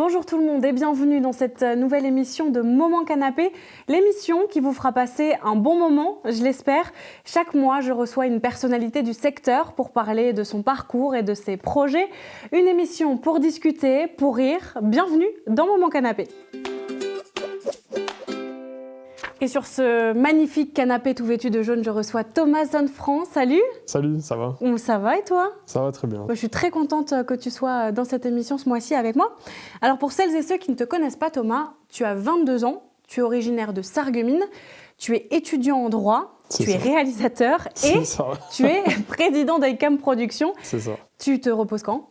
Bonjour tout le monde et bienvenue dans cette nouvelle émission de Moment Canapé, l'émission qui vous fera passer un bon moment, je l'espère. Chaque mois, je reçois une personnalité du secteur pour parler de son parcours et de ses projets. Une émission pour discuter, pour rire. Bienvenue dans Moment Canapé. Et sur ce magnifique canapé tout vêtu de jaune, je reçois Thomas Zonfranc. Salut. Salut, ça va? Ça va et toi? Ça va très bien. Je suis très contente que tu sois dans cette émission ce mois-ci avec moi. Alors pour celles et ceux qui ne te connaissent pas, Thomas, tu as 22 ans, tu es originaire de Sarreguemines, tu es étudiant en droit, tu es réalisateur et tu es président d'ICAM Productions. C'est ça. Tu te reposes quand?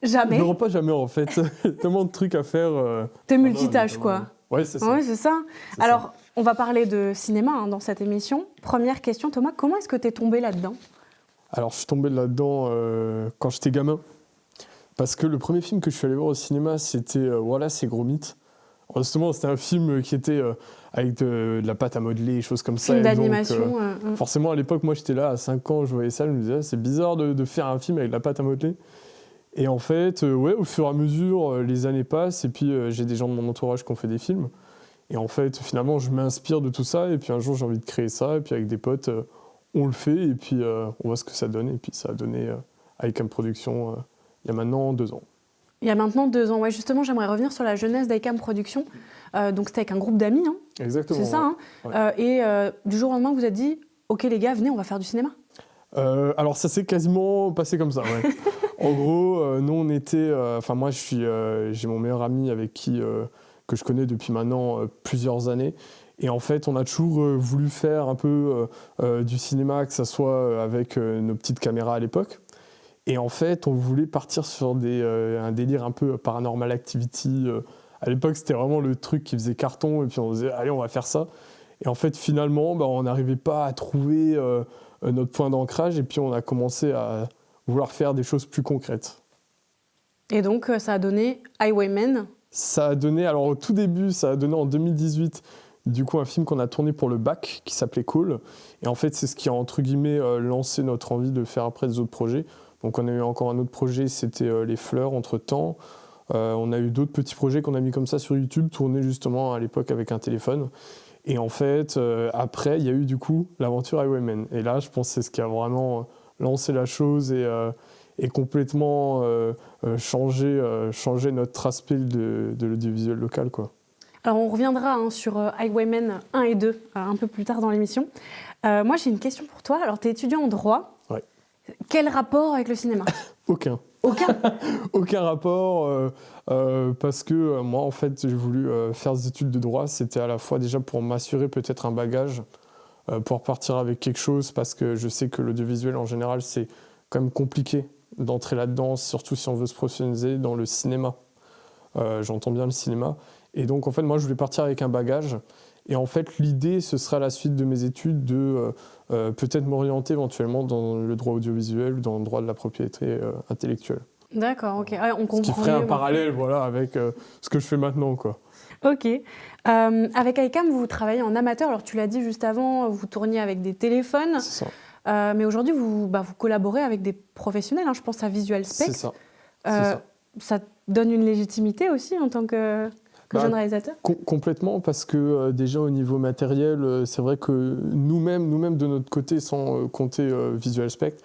Jamais. Je ne repose jamais en fait. Tellement de trucs à faire. T'es multitâche quoi. Ouais, c'est ça. Ouais, c'est ça. Alors, on va parler de cinéma dans cette émission. Première question, Thomas, comment est-ce que tu es tombé là-dedans? Alors, je suis tombé là-dedans quand j'étais gamin. Parce que le premier film que je suis allé voir au cinéma, c'était Voilà, c'est Gros Mythe. Alors, justement, c'était un film qui était avec de la pâte à modeler, choses comme ça. Film d'animation. Forcément, à l'époque, moi, j'étais là, à 5 ans, je voyais ça, je me disais, c'est bizarre de faire un film avec de la pâte à modeler. Et en fait, au fur et à mesure, les années passent, et puis j'ai des gens de mon entourage qui ont fait des films. Et en fait, finalement, je m'inspire de tout ça, et puis un jour, j'ai envie de créer ça, et puis avec des potes, on le fait, et puis on voit ce que ça donne. Et puis ça a donné ICAM Productions il y a maintenant 2 ans. Il y a maintenant 2 ans, ouais. Justement, j'aimerais revenir sur la jeunesse d'ICAM Productions. Donc c'était avec un groupe d'amis, hein. Exactement. C'est ça, hein. Ouais. Et du jour au lendemain, vous vous êtes dit, ok les gars, venez, on va faire du cinéma. Alors ça s'est quasiment passé comme ça, ouais. En gros, nous on était... moi j'ai mon meilleur ami avec qui que je connais depuis maintenant plusieurs années. Et en fait, on a toujours voulu faire un peu du cinéma, que ça soit avec nos petites caméras à l'époque. Et en fait, on voulait partir sur un délire un peu Paranormal Activity. À l'époque, c'était vraiment le truc qui faisait carton. Et puis on disait, allez, on va faire ça. Et en fait, finalement, on n'arrivait pas à trouver notre point d'ancrage. Et puis on a commencé à vouloir faire des choses plus concrètes. Et donc, ça a donné Highwaymen. Ça a donné, alors au tout début, ça a donné en 2018, du coup, un film qu'on a tourné pour le bac, qui s'appelait Call. Et en fait, c'est ce qui a, entre guillemets, lancé notre envie de faire après des autres projets. Donc on a eu encore un autre projet, c'était Les Fleurs, entre-temps. On a eu d'autres petits projets qu'on a mis comme ça sur YouTube, tournés justement à l'époque avec un téléphone. Et en fait, après, il y a eu du coup l'aventure Highwaymen. Et là, je pense que c'est ce qui a vraiment lancé la chose et complètement changer notre aspect de l'audiovisuel local, quoi. Alors on reviendra sur Highwaymen 1 et 2 un peu plus tard dans l'émission. Moi j'ai une question pour toi. Alors tu es étudiant en droit. Ouais. Quel rapport avec le cinéma? Aucun. Aucun. Aucun rapport, parce que moi en fait j'ai voulu faire des études de droit. C'était à la fois déjà pour m'assurer peut-être un bagage, pour partir avec quelque chose, parce que je sais que l'audiovisuel en général c'est quand même compliqué d'entrer là-dedans, surtout si on veut se professionnaliser dans le cinéma. J'entends bien le cinéma. Et donc, en fait, moi, je voulais partir avec un bagage. Et en fait, l'idée, ce sera à la suite de mes études de peut-être m'orienter éventuellement dans le droit audiovisuel, dans le droit de la propriété intellectuelle. D'accord, ok. Ouais, on comprend. Ce qui ferait un parallèle, voilà, avec ce que je fais maintenant, quoi. Ok. Avec ICAM, vous travaillez en amateur. Alors, tu l'as dit juste avant, vous tourniez avec des téléphones. C'est ça. Mais aujourd'hui, vous collaborez avec des professionnels. Je pense à Visual Spec. C'est ça. Ça donne une légitimité aussi en tant que jeune réalisateur? Complètement, parce que déjà au niveau matériel, c'est vrai que nous-mêmes de notre côté, sans compter Visual Spec,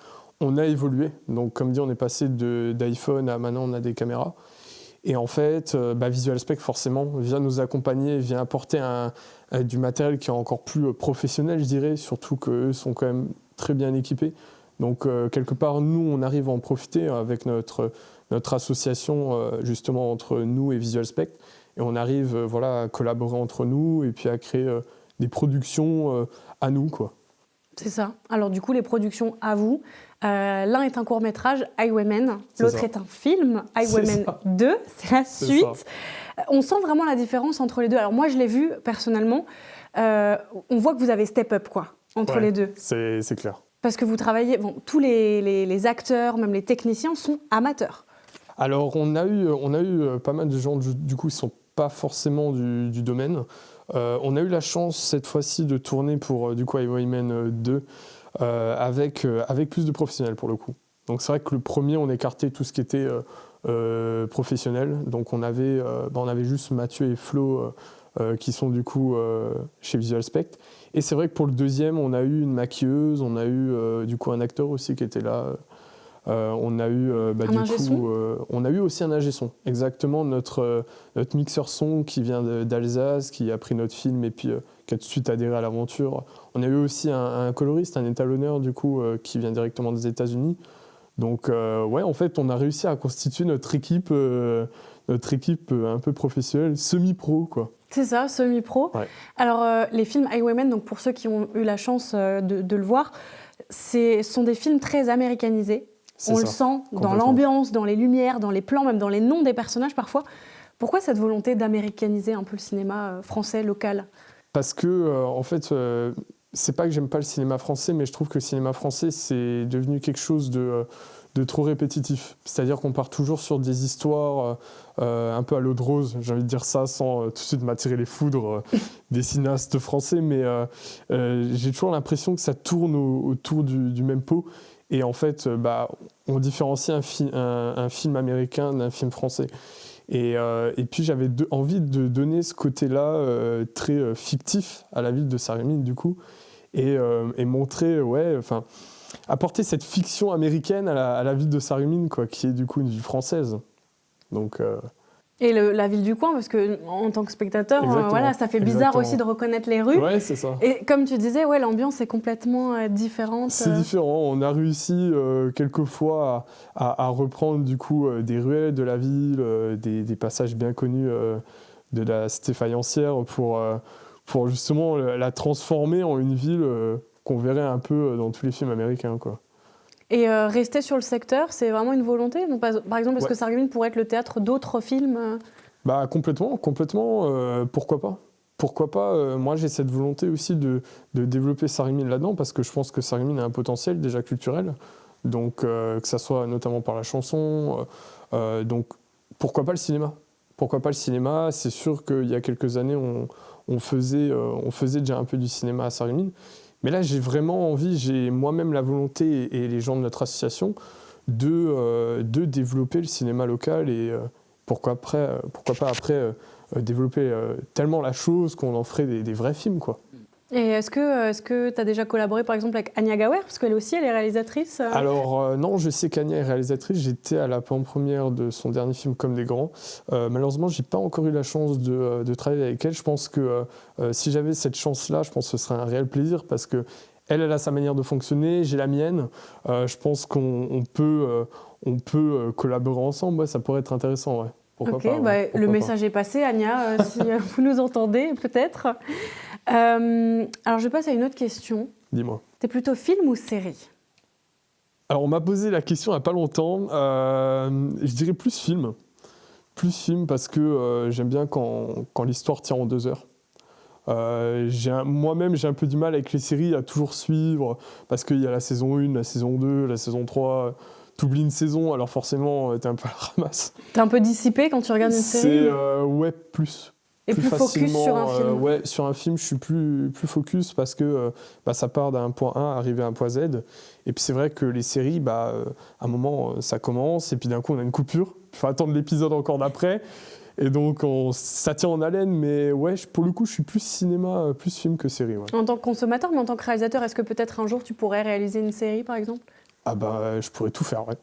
on a évolué. Donc comme dit, on est passé d'iPhone à maintenant on a des caméras. Et en fait, Visual Spec forcément vient nous accompagner, vient apporter du matériel qui est encore plus professionnel, je dirais, surtout qu'eux sont quand même très bien équipés. Donc quelque part, nous, on arrive à en profiter avec notre association justement entre nous et Visual Spec. Et on arrive à collaborer entre nous et puis à créer des productions à nous, quoi. C'est ça. Alors du coup, les productions à vous, l'un est un court-métrage, Highwaymen, l'autre est un film, Highwaymen 2, c'est la suite. On sent vraiment la différence entre les deux. Alors moi, je l'ai vu personnellement, on voit que vous avez step up quoi, entre les deux. C'est clair. Parce que vous travaillez, tous les acteurs, même les techniciens sont amateurs. Alors on a eu pas mal de gens du coup qui sont pas forcément du domaine. On a eu la chance cette fois-ci de tourner pour du coup Highwaymen 2 avec plus de professionnels pour le coup. Donc c'est vrai que le premier on écartait tout ce qui était professionnels. Donc on avait juste Mathieu et Flo qui sont du coup chez Visual Spect. Et c'est vrai que pour le deuxième, on a eu une maquilleuse, on a eu du coup un acteur aussi qui était là. On a eu on a eu aussi un ingé son. Exactement, notre mixeur son qui vient d'Alsace, qui a pris notre film et puis qui a tout de suite adhéré à l'aventure. On a eu aussi un coloriste, un étalonneur du coup qui vient directement des États-Unis. Donc ouais, en fait, on a réussi à constituer notre équipe un peu professionnelle, semi-pro quoi. C'est ça, semi-pro. Ouais. Alors les films Highwaymen, donc pour ceux qui ont eu la chance de le voir, sont des films très américanisés. On le sent dans l'ambiance, dans les lumières, dans les plans, même dans les noms des personnages parfois. Pourquoi cette volonté d'américaniser un peu le cinéma français, local ? Parce que, en fait, c'est pas que j'aime pas le cinéma français, mais je trouve que le cinéma français, c'est devenu quelque chose de trop répétitif. C'est-à-dire qu'on part toujours sur des histoires un peu à l'eau de rose, j'ai envie de dire ça sans tout de suite m'attirer les foudres des cinéastes français, mais j'ai toujours l'impression que ça tourne autour du même pot. Et en fait, on différencie un film américain d'un film français. Et puis j'avais envie de donner ce côté-là très fictif à la ville de Sarreguemines du coup, et montrer, apporter cette fiction américaine à la ville de Sarreguemines, quoi, qui est du coup une ville française. Donc, Et la ville du coin, parce qu'en tant que spectateur, ça fait bizarre aussi de reconnaître les rues. Ouais, c'est ça. Et comme tu disais, l'ambiance est complètement différente. C'est différent. On a réussi quelquefois à reprendre du coup des ruelles de la ville, des passages bien connus de la cité faïencière pour justement la transformer en une ville qu'on verrait un peu dans tous les films américains, quoi. Et rester sur le secteur, c'est vraiment une volonté ? Donc, par exemple, est-ce que Sarreguemines pourrait être le théâtre d'autres films ? Complètement. Pourquoi pas ? Pourquoi pas ? Moi, j'ai cette volonté aussi de développer Sarreguemines là-dedans, parce que je pense que Sarreguemines a un potentiel déjà culturel, donc que ça soit notamment par la chanson. Donc, pourquoi pas le cinéma ? Pourquoi pas le cinéma ? C'est sûr qu'il y a quelques années, on faisait déjà un peu du cinéma à Sarreguemines. Mais là, j'ai vraiment envie, j'ai moi-même la volonté et les gens de notre association de développer le cinéma local et pourquoi pas après développer tellement la chose qu'on en ferait des vrais films, quoi. Et est-ce que tu as déjà collaboré par exemple avec Anya Gawer, parce qu'elle aussi elle est réalisatrice Alors non, je sais qu'Anya est réalisatrice, j'étais à la avant-première de son dernier film Comme des grands. Malheureusement, j'ai pas encore eu la chance de travailler avec elle. Je pense que si j'avais cette chance-là, je pense que ce serait un réel plaisir, parce que elle a sa manière de fonctionner, j'ai la mienne. Je pense qu'on peut collaborer ensemble, ouais, ça pourrait être intéressant, ouais. Pourquoi pas, le message est passé, Anya, si vous nous entendez, peut-être. Alors, je passe à une autre question. Dis-moi. T'es plutôt film ou série ? Alors, on m'a posé la question il n'y a pas longtemps. Je dirais plus film. Plus film parce que j'aime bien quand l'histoire tient en 2 heures. Moi-même, j'ai un peu du mal avec les séries à toujours suivre, parce qu'il y a la saison 1, la saison 2, la saison 3... T'oublies une saison, alors forcément, t'es un peu à la ramasse. T'es un peu dissipé quand tu regardes une série ? Ouais, plus. Et plus focus sur un film. Ouais, sur un film, je suis plus focus parce que ça part d'un point A, arriver à un point Z. Et puis c'est vrai que les séries, à un moment, ça commence, et puis d'un coup, on a une coupure. Il faut attendre l'épisode encore d'après. Et donc, ça tient en haleine. Mais ouais, pour le coup, je suis plus cinéma, plus film que série. Ouais. En tant que consommateur, mais en tant que réalisateur, est-ce que peut-être un jour, tu pourrais réaliser une série, par exemple ? Je pourrais tout faire, ouais.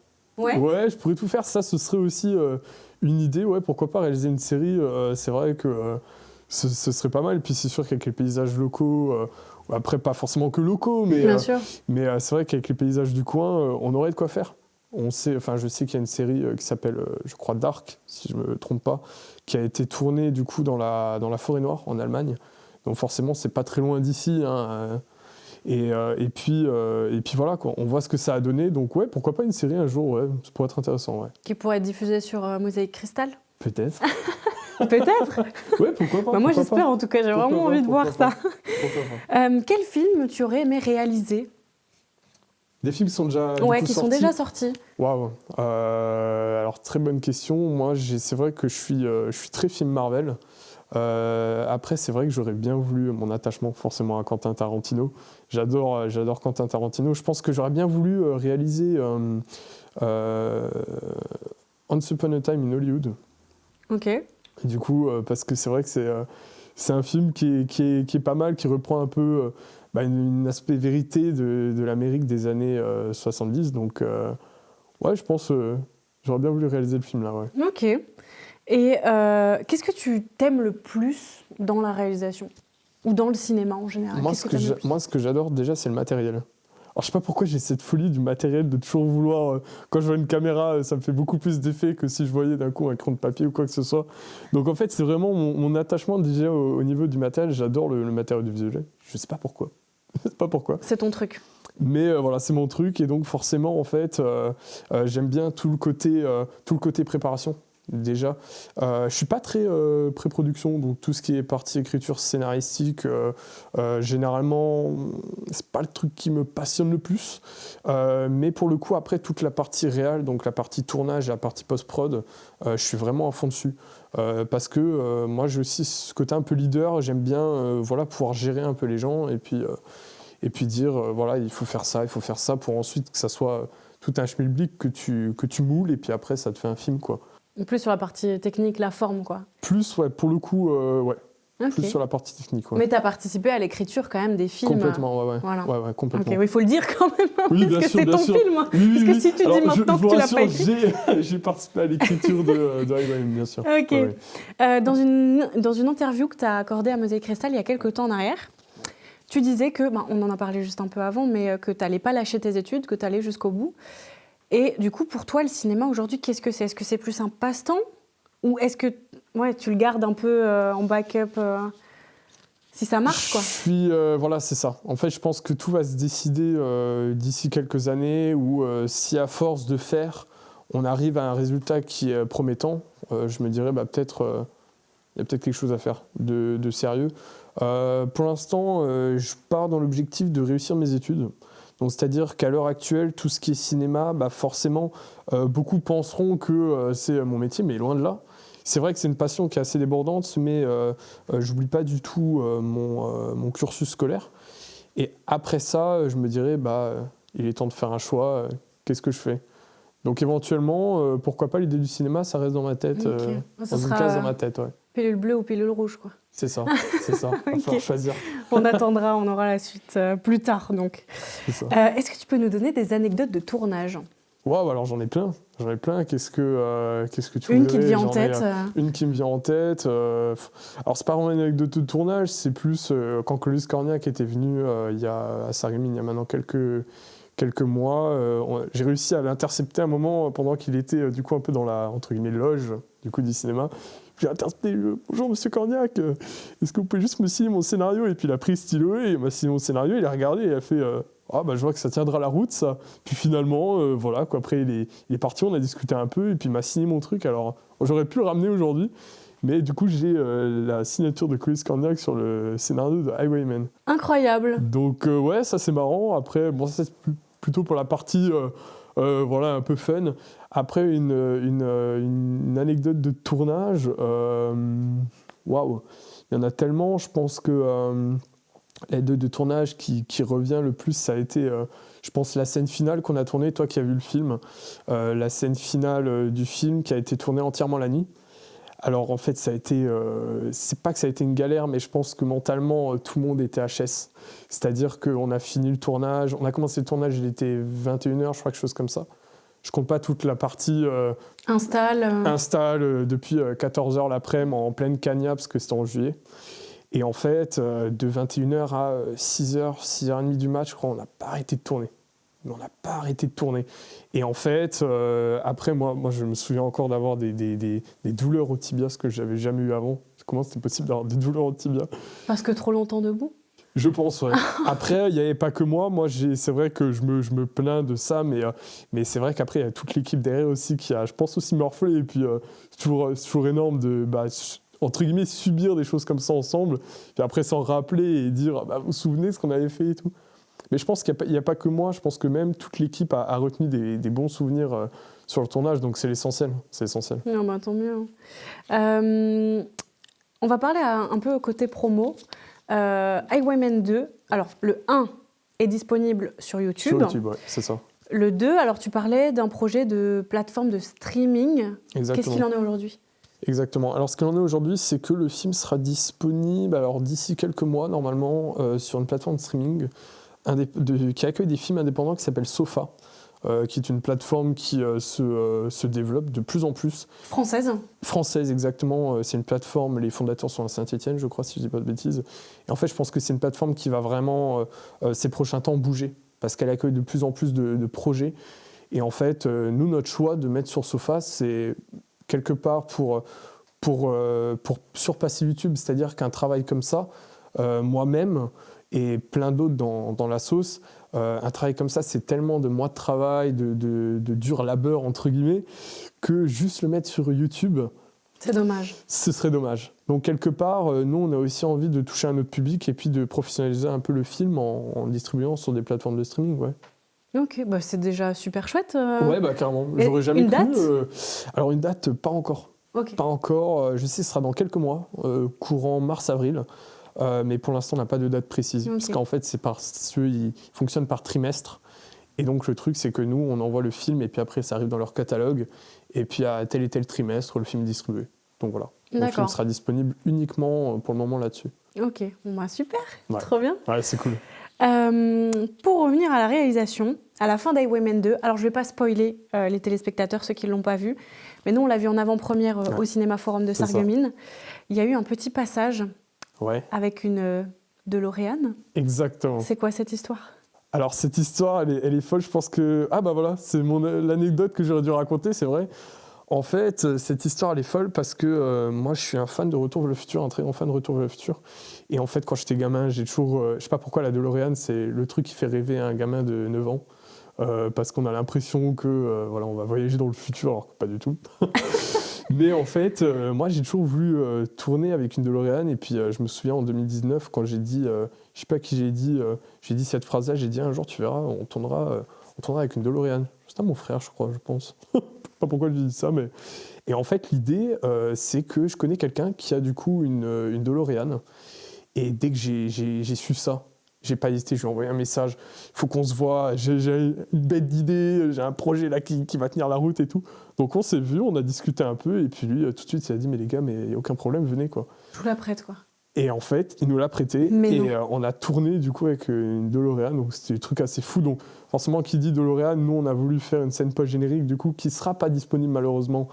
Ouais, je pourrais tout faire. Ça, ce serait aussi une idée. Ouais, pourquoi pas réaliser une série. C'est vrai que ce serait pas mal. Et puis, c'est sûr qu'avec les paysages locaux, après, pas forcément que locaux, mais, bien sûr. Mais c'est vrai qu'avec les paysages du coin, on aurait de quoi faire. Je sais qu'il y a une série qui s'appelle, je crois, Dark, si je ne me trompe pas, qui a été tournée, du coup, dans la Forêt Noire, en Allemagne. Donc, forcément, c'est pas très loin d'ici, hein. Et puis voilà, quoi. On voit ce que ça a donné. Donc ouais, pourquoi pas une série un jour, ouais, ça pourrait être intéressant. Ouais. Qui pourrait être diffusée sur Mosaïque Cristal ? Peut-être. Peut-être. Ouais, pourquoi pas. Moi j'espère en tout cas, j'ai vraiment envie de voir ça. Pourquoi pas. Quel film tu aurais aimé réaliser ? Des films qui sont déjà sont déjà sortis. Waouh. Alors très bonne question. Moi, c'est vrai que je suis très film Marvel. Après, c'est vrai que j'aurais bien voulu mon attachement forcément à Quentin Tarantino. J'adore Quentin Tarantino. Je pense que j'aurais bien voulu réaliser Once Upon a Time in Hollywood. Ok. Et du coup, parce que c'est vrai que c'est un film qui est pas mal, qui reprend un peu une aspect vérité de l'Amérique des années 70. Donc, ouais, je pense, j'aurais bien voulu réaliser le film là, ouais. Ok. Et qu'est-ce que tu t'aimes le plus dans la réalisation? Ou dans le cinéma en général? Moi, ce que j'adore déjà, c'est le matériel. Alors, je sais pas pourquoi j'ai cette folie du matériel, de toujours vouloir... quand je vois une caméra, ça me fait beaucoup plus d'effet que si je voyais d'un coup un crayon de papier ou quoi que ce soit. Donc, en fait, c'est vraiment mon attachement déjà au niveau du matériel. J'adore le matériel du visuel. Je sais pas pourquoi. Je sais pas pourquoi. C'est ton truc. Mais voilà, c'est mon truc. Et donc, forcément, en fait, j'aime bien tout le côté préparation. Déjà, je suis pas très pré-production, donc tout ce qui est partie écriture scénaristique, généralement, c'est pas le truc qui me passionne le plus. Mais pour le coup, après toute la partie réal, donc la partie tournage et la partie post-prod, je suis vraiment à fond dessus. Parce que moi, j'ai aussi ce côté un peu leader, j'aime bien pouvoir gérer un peu les gens et puis dire, voilà, il faut faire ça pour ensuite que ça soit tout un schmilblick que tu moules et puis après, ça te fait un film, quoi. Plus sur la partie technique, la forme, quoi. Plus, ouais, pour le coup, ouais. Okay. Plus sur la partie technique, ouais. Mais tu as participé à l'écriture quand même des films. Complètement, ouais. Voilà. Ouais, complètement. Ok, il faut le dire quand même, oui, parce que c'est ton sûr. film. Oui, parce que si tu dis maintenant que tu l'as pas écrit... J'ai participé à l'écriture de Highwaymen, bien sûr. Ok. Ouais. Dans une interview que tu as accordée à Mosaïque Cristal il y a quelques temps en arrière, tu disais que, on en a parlé juste un peu avant, mais que tu n'allais pas lâcher tes études, que tu allais jusqu'au bout. Et du coup, pour toi, le cinéma aujourd'hui, qu'est-ce que c'est? Est-ce que c'est plus un passe-temps? Ou est-ce que tu le gardes un peu en backup si ça marche, quoi? Voilà, c'est ça. En fait, je pense que tout va se décider d'ici quelques années où si à force de faire, on arrive à un résultat qui est promettant, je me dirais peut-être il y a peut-être quelque chose à faire de sérieux. Pour l'instant, je pars dans l'objectif de réussir mes études. Donc, c'est-à-dire qu'à l'heure actuelle, tout ce qui est cinéma, forcément, beaucoup penseront que c'est mon métier, mais loin de là. C'est vrai que c'est une passion qui est assez débordante, mais je n'oublie pas du tout mon cursus scolaire. Et après ça, je me dirais, il est temps de faire un choix, qu'est-ce que je fais? Donc éventuellement, pourquoi pas l'idée du cinéma, ça reste dans ma tête, dans une case dans ma tête. Ouais. Pilule bleue ou pilule rouge, quoi. C'est ça. Il va falloir choisir. On attendra, on aura la suite plus tard, donc. C'est ça. Est-ce que tu peux nous donner des anecdotes de tournage? Wow, alors j'en ai plein. Qu'est-ce que tu Une qui te vient en tête Une qui me vient en tête. Alors, c'est pas vraiment une anecdote de tournage, c'est plus quand Clovis Cornillac était venu à Sarreguemines, il y a maintenant quelques mois. J'ai réussi à l'intercepter un moment pendant qu'il était du coup un peu dans la entre guillemets loge du coup du cinéma. J'ai intercepté, bonjour monsieur Cornillac, est-ce que vous pouvez juste me signer mon scénario? Et puis il a pris le stylo et il m'a signé mon scénario, il a regardé et il a fait je vois que ça tiendra la route ça. Puis finalement, voilà quoi, après il est parti, on a discuté un peu et puis il m'a signé mon truc. Alors j'aurais pu le ramener aujourd'hui, mais du coup j'ai la signature de Clovis Cornillac sur le scénario de Highwaymen. Incroyable. Donc ouais, ça c'est marrant. Après, bon, ça c'est plutôt pour la partie un peu fun. Après, une anecdote de tournage, waouh, il y en a tellement. Je pense que l'anecdote de tournage qui revient le plus, ça a été, je pense, la scène finale qu'on a tournée, toi qui as vu le film, la scène finale du film qui a été tournée entièrement la nuit. Alors en fait, ça a été, c'est pas que ça a été une galère, mais je pense que mentalement, tout le monde était HS. C'est-à-dire qu'on a fini le tournage, on a commencé le tournage, il était 21h, je crois, quelque chose comme ça. Je compte pas toute la partie install depuis 14h l'après-midi en pleine cagna, parce que c'était en juillet. Et en fait, de 21h à 6h, 6h30 du match, je crois, on n'a pas arrêté de tourner. Mais on n'a pas arrêté de tourner. Et en fait, après, moi, je me souviens encore d'avoir des douleurs au tibia, ce que je n'avais jamais eu avant. Comment c'était possible d'avoir des douleurs au tibia? Parce que trop longtemps debout? Je pense, ouais. Après, il n'y avait pas que moi. Moi, c'est vrai que je me plains de ça, mais c'est vrai qu'après, il y a toute l'équipe derrière aussi qui a, je pense, aussi morflé. Et puis, c'est toujours énorme de, entre guillemets, subir des choses comme ça ensemble. Puis après, s'en rappeler et dire, vous vous souvenez de ce qu'on avait fait et tout. Mais je pense qu'il n'y a pas que moi, je pense que même toute l'équipe a retenu des bons souvenirs sur le tournage, donc c'est l'essentiel. Non, tant mieux. On va parler un peu côté promo. Highwaymen 2, alors le 1 est disponible sur YouTube. Sur YouTube, ouais, c'est ça. Le 2, alors tu parlais d'un projet de plateforme de streaming. Exactement. Qu'est-ce qu'il en est aujourd'hui ? Exactement. Alors, ce qu'il en est aujourd'hui, c'est que le film sera disponible alors, d'ici quelques mois, normalement, sur une plateforme de streaming qui accueille des films indépendants qui s'appelle Sofa, qui est une plateforme qui se développe de plus en plus. Française, exactement. C'est une plateforme, les fondateurs sont à Saint-Étienne, je crois, si je ne dis pas de bêtises. Et en fait, je pense que c'est une plateforme qui va vraiment, ces prochains temps, bouger, parce qu'elle accueille de plus en plus de projets. Et en fait, nous, notre choix de mettre sur Sofa, c'est quelque part pour surpasser YouTube. C'est-à-dire qu'un travail comme ça, moi-même et plein d'autres dans la sauce, un travail comme ça, c'est tellement de mois de travail, de dur labeur, entre guillemets, que juste le mettre sur YouTube, c'est dommage. Ce serait dommage. Donc, quelque part, nous, on a aussi envie de toucher un autre public et puis de professionnaliser un peu le film en distribuant sur des plateformes de streaming, ouais. Ok, bah c'est déjà super chouette. Ouais, bah carrément. J'aurais jamais une cru. Date alors, une date, pas encore. Okay. Pas encore. Je sais, ce sera dans quelques mois, courant mars-avril. Mais pour l'instant, on n'a pas de date précise. Okay. Parce qu'en fait, ils fonctionnent par trimestre. Et donc, le truc, c'est que nous, on envoie le film et puis après, ça arrive dans leur catalogue. Et puis, à tel et tel trimestre, le film est distribué. Donc, voilà. Le film sera disponible uniquement pour le moment là-dessus. Ok, bon, bah, super. Ouais. Trop bien. Ouais, c'est cool. Pour revenir à la réalisation, à la fin d'Highwaymen 2, alors je ne vais pas spoiler les téléspectateurs, ceux qui ne l'ont pas vu, mais nous, on l'a vu en avant-première au Cinéma Forum de Sarreguemines. Il y a eu un petit passage avec une DeLorean. Exactement. C'est quoi cette histoire ? Alors, cette histoire, elle est folle. Je pense que... Ah bah voilà, c'est l'anecdote que j'aurais dû raconter, c'est vrai. En fait, cette histoire, elle est folle parce que moi, je suis un fan de Retour vers le futur, un très grand fan de Retour vers le futur. Et en fait, quand j'étais gamin, j'ai toujours... je sais pas pourquoi la DeLorean, c'est le truc qui fait rêver un gamin de 9 ans. Parce qu'on a l'impression que voilà, on va voyager dans le futur, alors que pas du tout. Mais en fait, moi, j'ai toujours voulu tourner avec une DeLorean. Et puis, je me souviens en 2019, quand j'ai dit... je sais pas à qui j'ai dit cette phrase-là, j'ai dit un jour, tu verras, on tournera avec une DeLorean. C'était mon frère, je crois, je pense. Pas pourquoi je dis ça, mais... Et en fait, l'idée, c'est que je connais quelqu'un qui a du coup une DeLorean. Et dès que j'ai su ça, j'ai pas hésité, je lui ai envoyé un message. Il faut qu'on se voit, j'ai une bête d'idée, j'ai un projet là qui va tenir la route et tout. Donc on s'est vu, on a discuté un peu, et puis lui, tout de suite, il a dit, mais les gars, mais il n'y a aucun problème, venez, quoi. Je vous la prête, quoi. Et en fait, il nous l'a prêté, on a tourné du coup avec une DeLorean, donc c'était un truc assez fou. Donc forcément, qui dit DeLorean, nous on a voulu faire une scène post-générique du coup qui ne sera pas disponible malheureusement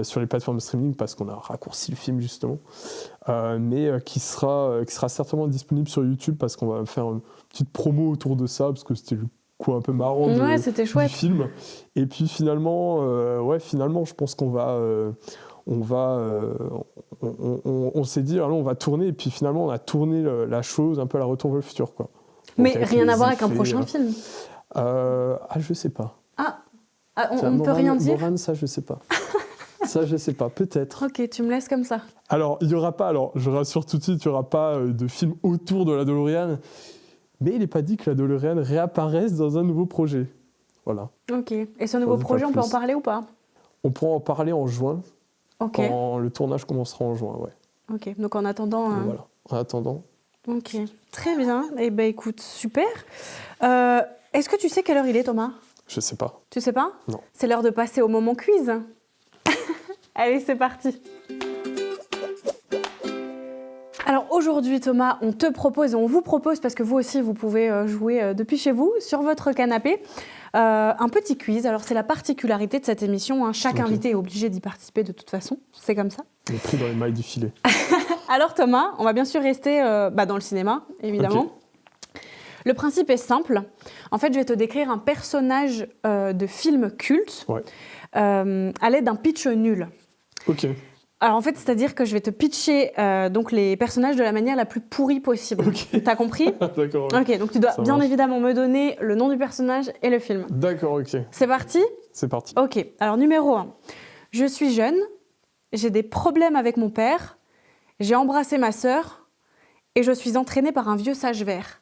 sur les plateformes de streaming parce qu'on a raccourci le film justement, mais qui sera certainement disponible sur YouTube parce qu'on va faire une petite promo autour de ça parce que c'était le coup un peu marrant c'était chouette. Du film. Et puis finalement, je pense qu'on va... on s'est dit, alors on va tourner, et puis finalement, on a tourné la chose un peu à la Retour vers le futur, quoi. Mais rien à voir avec un prochain film. Je sais pas. On ne peut rien dire. Moran, ça, je sais pas. Ça, je sais pas, peut-être. Ok, tu me laisses comme ça. Alors, il y aura pas, je rassure tout de suite, il n'y aura pas de film autour de la DeLorean, mais il n'est pas dit que la DeLorean réapparaisse dans un nouveau projet. Voilà. Ok. Et ce nouveau projet, on peut en parler ou pas ? On pourra en parler en juin. Okay. Quand le tournage commencera en juin, ouais. Ok, donc en attendant... Voilà, en attendant. Ok, très bien. Eh bien, écoute, super. Est-ce que tu sais quelle heure il est, Thomas ? Je sais pas. Tu sais pas ? Non. C'est l'heure de passer au moment quiz. Allez, c'est parti. Alors aujourd'hui, Thomas, on te propose et on vous propose, parce que vous aussi, vous pouvez jouer depuis chez vous, sur votre canapé, un petit quiz. Alors c'est la particularité de cette émission, hein. Chaque invité est obligé d'y participer de toute façon, c'est comme ça. On est pris dans les mailles du filet. Alors Thomas, on va bien sûr rester dans le cinéma, évidemment. Okay. Le principe est simple. En fait, je vais te décrire un personnage de film culte à l'aide d'un pitch nul. Ok. Alors en fait, c'est-à-dire que je vais te pitcher donc les personnages de la manière la plus pourrie possible. Okay. T'as compris ? D'accord. Ok, donc tu dois bien évidemment me donner le nom du personnage et le film. D'accord, ok. C'est parti ? C'est parti. Ok, alors numéro 1. Je suis jeune, j'ai des problèmes avec mon père, j'ai embrassé ma sœur et je suis entraînée par un vieux sage vert.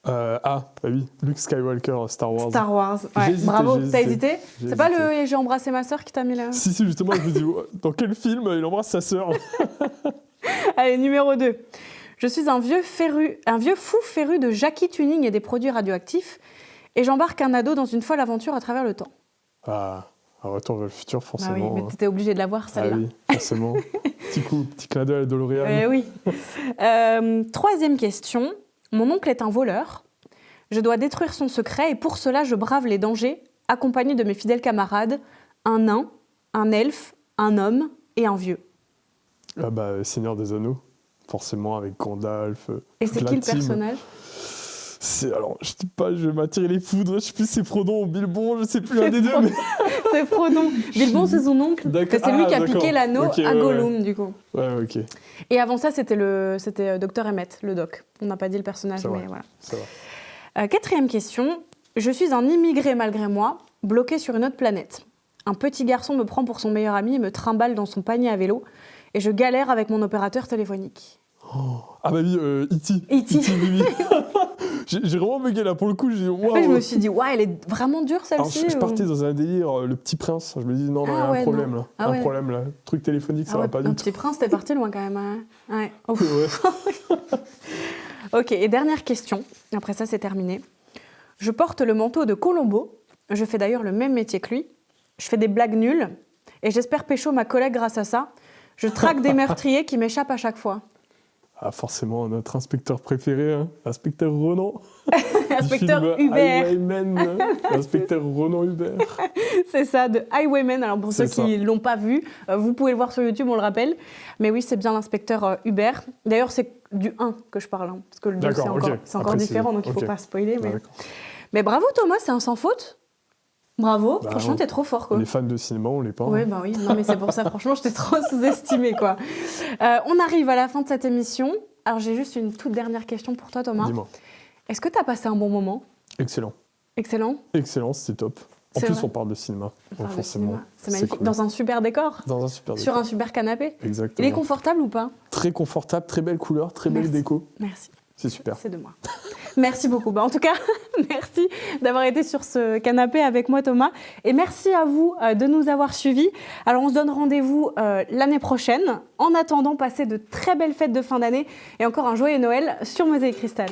Bah oui, Luke Skywalker, Star Wars. Star Wars, ouais. Bravo, t'as hésité ? C'est pas le « j'ai embrassé ma sœur » qui t'a mis là ? Si, justement, je me dis, dans quel film il embrasse sa sœur ? Allez, numéro 2. Je suis un vieux fou féru de Jackie Tuning et des produits radioactifs, Et j'embarque un ado dans une folle aventure à travers le temps. Ah, un retour vers le futur, Bah forcément. oui, mais t'étais obligé de la voir, celle-là. Ah oui, forcément. Petit clin d'œil à DeLorean. Oui. Troisième question. Mon oncle est un voleur. Je dois détruire son secret et pour cela, je brave les dangers, accompagné de mes fidèles camarades, un nain, un elfe, un homme et un vieux. Ah bah, Seigneur des Anneaux, forcément, avec Gandalf. Et c'est qui le personnage? Alors, je dis pas, je vais m'attirer les foudres, je sais plus si c'est Frodon ou Bilbon, je sais plus l'un des deux. Mais... C'est Frodon. Bilbon, c'est son oncle. C'est lui qui a piqué l'anneau à Gollum, du coup. Ouais, ok. Et avant ça, c'était Dr Emmett, le doc. On n'a pas dit le personnage, mais voilà. Ça va. Quatrième question. Je suis un immigré malgré moi, bloqué sur une autre planète. Un petit garçon me prend pour son meilleur ami et me trimballe dans son panier à vélo. Et je galère avec mon opérateur téléphonique. Oh. Ah bah oui, E.T. E.T. Oui. J'ai vraiment bugué là pour le coup. Je me suis dit, ouais, elle est vraiment dure celle-ci. Alors, je partais dans un délire, le petit prince. Je me dis, non, il y a un problème là. Un problème là. Truc téléphonique, ça va pas du tout. Un petit prince, t'es parti loin quand même. Hein. Ouais. Ouais. Ok, et dernière question. Après ça, c'est terminé. Je porte le manteau de Colombo. Je fais d'ailleurs le même métier que lui. Je fais des blagues nulles. Et j'espère pécho ma collègue grâce à ça. Je traque des meurtriers qui m'échappent à chaque fois. Ah, forcément, notre inspecteur préféré, hein, l'inspecteur Ronan. Inspecteur Hubert. Highwayman, l'inspecteur Ronan Hubert. C'est ça, de Highwayman. Alors pour ceux qui ne l'ont pas vu, vous pouvez le voir sur YouTube, on le rappelle. Mais oui, c'est bien l'inspecteur Hubert. D'ailleurs, c'est du 1 que je parle, hein, parce que le 2, c'est encore différent, donc il ne faut pas spoiler. Mais bravo Thomas, c'est un sans faute. Bravo, franchement, t'es trop fort, quoi. On est fan de cinéma, on l'est pas. Oui, bah oui, non, mais c'est pour ça, franchement, je t'ai trop sous-estimé, quoi. On arrive à la fin de cette émission. Alors, j'ai juste une toute dernière question pour toi, Thomas. Dis-moi. Est-ce que t'as passé un bon moment? Excellent. Excellent? Excellent, c'était top. En plus, on parle de cinéma, donc forcément. C'est magnifique. Cool. Dans un super décor? Dans un super décor. Sur un super canapé? Exactement. Il est confortable ou pas? Très confortable, très belle couleur, très belle déco. Merci. C'est super. C'est de moi. Merci beaucoup. En tout cas, merci d'avoir été sur ce canapé avec moi, Thomas. Et merci à vous de nous avoir suivis. Alors, on se donne rendez-vous l'année prochaine. En attendant, passez de très belles fêtes de fin d'année et encore un joyeux Noël sur Mosaïque Cristal.